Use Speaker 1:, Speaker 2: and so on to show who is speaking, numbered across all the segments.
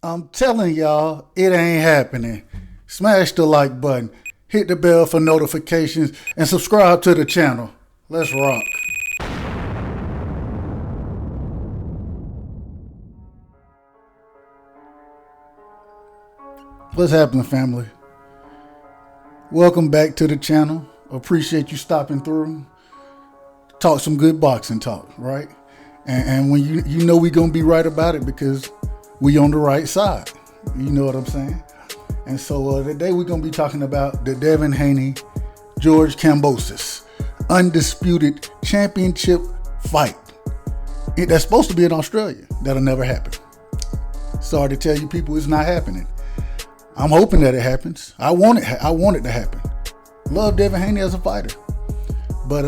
Speaker 1: I'm telling y'all, it ain't happening. Smash the like button, hit the bell for notifications, and subscribe to the channel. Let's rock. What's happening, family? Welcome back to the channel. Appreciate you stopping through. Talk some good boxing talk, right? And when you know we gonna be right about it because we on the right side. You know what I'm saying? And so today we're gonna be talking about the Devin Haney, George Kambosos, Undisputed Championship fight. That's supposed to be in Australia. That'll never happen. Sorry to tell you people, it's not happening. I'm hoping that it happens. I want it to happen. Love Devin Haney as a fighter, but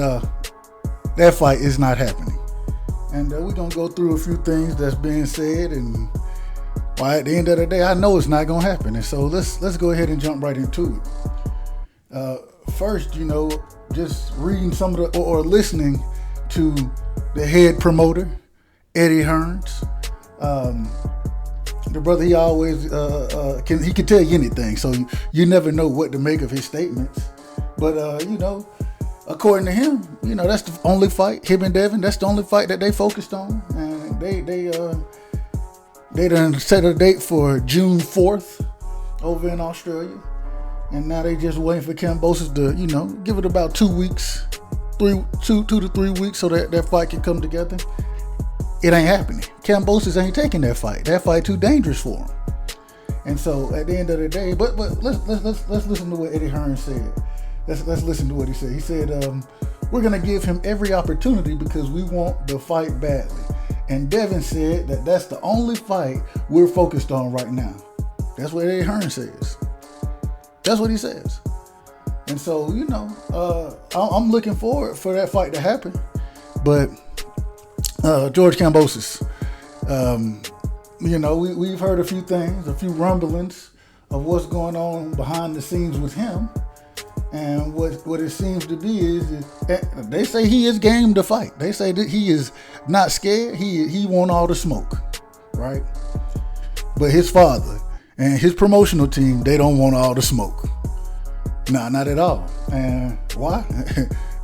Speaker 1: that fight is not happening. And we're gonna go through a few things that's being said, and at the end of the day, I know it's not gonna happen. And so let's go ahead and jump right into it. First, just reading some of or listening to the head promoter, Eddie Hearns. The brother, he always he can tell you anything, so you never know what to make of his statements. But according to him, that's the only fight. Him and Devin, that's the only fight that they focused on, and they done set a date for June 4th over in Australia, and now they just waiting for Kambosos to give it about 2 weeks, two to 3 weeks, so that fight can come together. It ain't happening. Kambosos ain't taking that fight. That fight too dangerous for him. And so at the end of the day, but let's listen to what Eddie Hearns said. Let's listen to what he said. He said, we're gonna give him every opportunity because we want the fight badly. And Devin said that that's the only fight we're focused on right now. That's what Eddie Hearns says. That's what he says. And so I'm looking forward for that fight to happen. But George Kambosos, we've heard a few things, a few rumblings of what's going on behind the scenes with him. And what it seems to be is they say he is game to fight. They say that he is not scared. He want all the smoke, right? But his father and his promotional team, they don't want all the smoke. Nah, not at all. And why?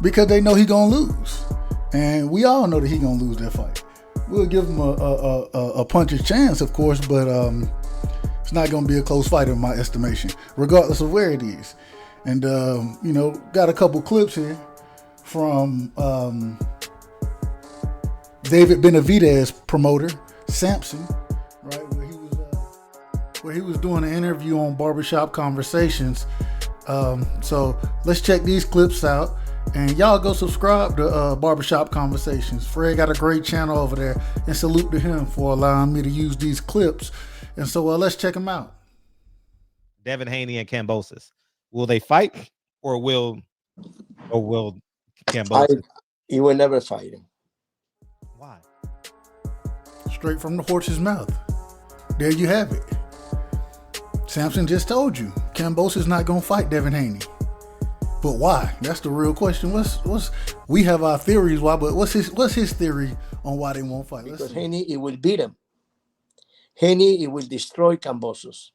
Speaker 1: Because they know he gonna lose. And we all know that he gonna lose that fight. We'll give him a puncher's chance, of course, but it's not gonna be a close fight in my estimation, regardless of where it is. And got a couple clips here from David Benavidez promoter Sampson, right, where he was doing an interview on Barbershop Conversations. So let's check these clips out. And y'all go subscribe to Barbershop Conversations. Fred got a great channel over there, and salute to him for allowing me to use these clips. And so let's check them out.
Speaker 2: Devin Haney and Kambosos. Will they fight, or will Kambosos?
Speaker 3: He will never fight him.
Speaker 2: Why?
Speaker 1: Straight from the horse's mouth. There you have it. Sampson just told you Kambosos is not gonna fight Devin Haney. But why? That's the real question. We have our theories why, but what's his theory on why they won't fight?
Speaker 3: Because Haney, he will beat him. Haney, he will destroy Kambosos.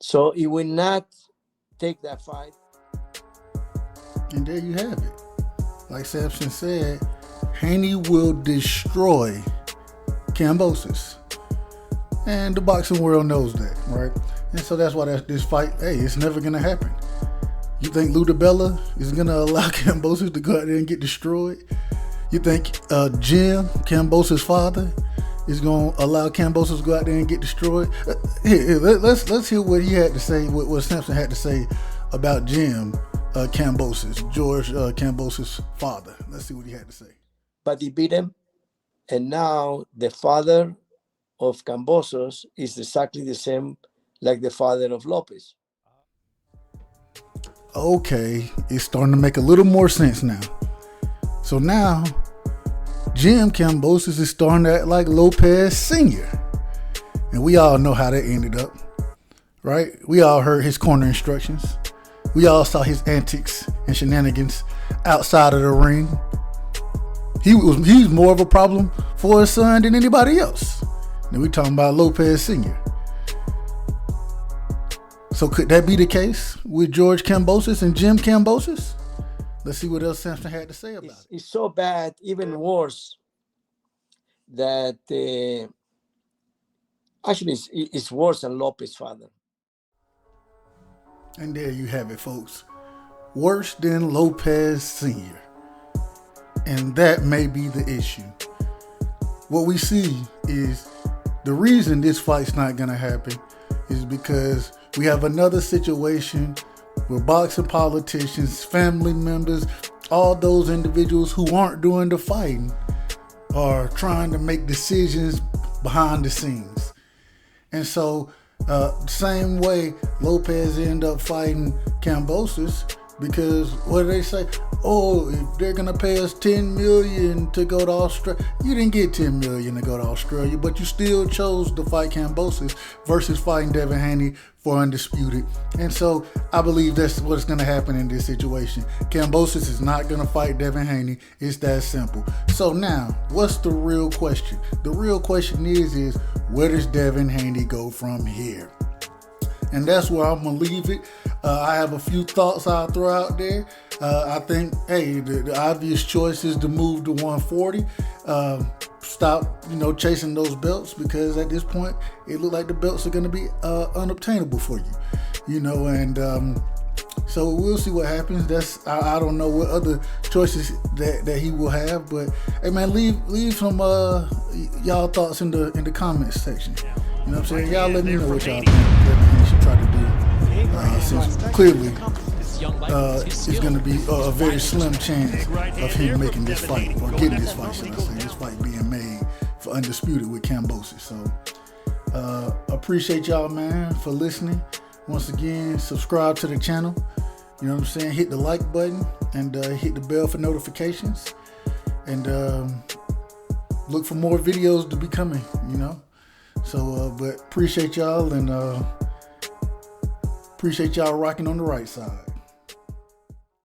Speaker 3: So he will not take that fight.
Speaker 1: And there you have it. Like Sampson said, Haney will destroy Kambosos. And the boxing world knows that, right? And so that's why this fight, it's never gonna happen. You think Lou DiBella is going to allow Kambosos to go out there and get destroyed? You think Jim, Kambosos' father, is going to allow Kambosos to go out there and get destroyed? Let's hear what he had to say, what Sampson had to say about Jim Kambosos, George Kambosos' father. Let's see what he had to say.
Speaker 3: But he beat him, and now the father of Kambosos is exactly the same like the father of Lopez.
Speaker 1: Okay, it's starting to make a little more sense now. So now, Jim Kambosos is starting to act like Lopez Sr. And we all know how that ended up, right? We all heard his corner instructions. We all saw his antics and shenanigans outside of the ring. He was more of a problem for his son than anybody else. Then we talking about Lopez Sr. So could that be the case with George Kambosos and Jim Kambosos? Let's see what else Samson had to say about it.
Speaker 3: It's so bad, even worse, that actually it's worse than Lopez's father.
Speaker 1: And there you have it, folks. Worse than Lopez Sr. And that may be the issue. What we see is the reason this fight's not going to happen is because we have another situation where boxing politicians, family members, all those individuals who aren't doing the fighting are trying to make decisions behind the scenes. And so, same way Lopez ended up fighting Kambosos, because what do they say? Oh, if they're gonna pay us $10 million to go to Australia, you didn't get $10 million to go to Australia, but you still chose to fight Kambosos versus fighting Devin Haney for Undisputed. And so I believe that's what's gonna happen in this situation. Kambosos is not gonna fight Devin Haney. It's that simple. So now, what's the real question? The real question is where does Devin Haney go from here? And that's where I'm going to leave it. I have a few thoughts I'll throw out there. I think, hey, the obvious choice is to move to 140. Stop, chasing those belts, because at this point, it looked like the belts are going to be unobtainable for you. And so we'll see what happens. I don't know what other choices that he will have. But, hey, man, leave some y'all thoughts in the comments section. You know what I'm saying? Y'all let me know what y'all think he should try to do. Since clearly it's going to be a very slim chance of him making this fight, or getting this fight, should I say. This fight being made for Undisputed with Kambosos. So appreciate y'all, man, for listening. Once again, subscribe to the channel. You know what I'm saying? Hit the like button and hit the bell for notifications. And look for more videos to be coming, So, but appreciate y'all, and appreciate y'all rocking on the right side.